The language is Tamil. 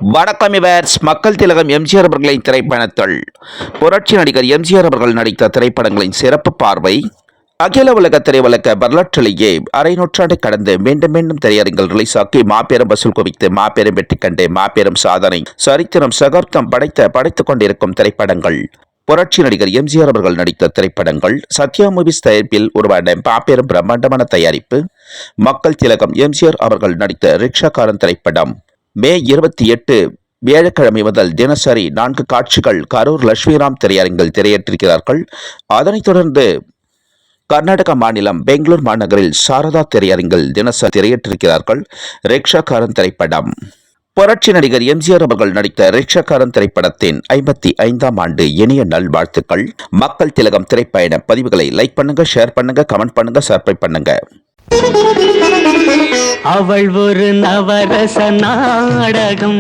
வணக்கம் விவர்ஸ். மக்கள் திலகம் எம்ஜிஆர் அவர்களின் திரைப்பயணத்தில் புரட்சி நடிகர் எம்ஜிஆர் அவர்கள் நடித்த திரைப்படங்களின் சிறப்பு பார்வை. அகில உலக திரையுலக வரலாற்றிலேயே அரை நூற்றாண்டை கடந்து மீண்டும் மீண்டும் திரையரங்கில் ரிலீஸ் ஆக்கி மாபெரும் வசூல் குவித்து மாபெரும் வெற்றி கண்டு மாபெரும் சாதனை சரித்திரம் சகாப்தம் படைத்துக் கொண்டிருக்கும் திரைப்படங்கள் புரட்சி நடிகர் எம்ஜிஆர் அவர்கள் நடித்த திரைப்படங்கள். சத்யா மூவிஸ் தயாரிப்பில் உருவான மாபெரும் பிரம்மாண்டமான தயாரிப்பு மக்கள் திலகம் எம்ஜிஆர் அவர்கள் நடித்த ரிக்ஷாக்காரன் திரைப்படம். மே 28 வியாழக்கிழமை முதல் தினசரி 4 காட்சிகள் கரூர் லட்சுமிராம் திரையரங்கில் திரையேற்றிருக்கிறார்கள். அதனைத் தொடர்ந்து கர்நாடக மாநிலம் பெங்களூர் மாநகரில் சாரதா திரையரங்கில் தினசரி திரையேற்றிருக்கிறார்கள் ரிக்ஷாக்காரன் திரைப்படம். புரட்சி நடிகர் எம்ஜிஆர் அவர்கள் நடித்த ரிக்ஷாக்காரன் திரைப்படத்தின் 55ஆம் ஆண்டு இனிய நல்வாழ்த்துக்கள். மக்கள் திலகம் திரைப்பயண பதிவுகளை லைக் பண்ணுங்க, ஷேர் பண்ணுங்க, கமெண்ட் பண்ணுங்க, சப்ஸ்கிரைப் பண்ணுங்க. அவள் ஒரு நவரச நாடகம்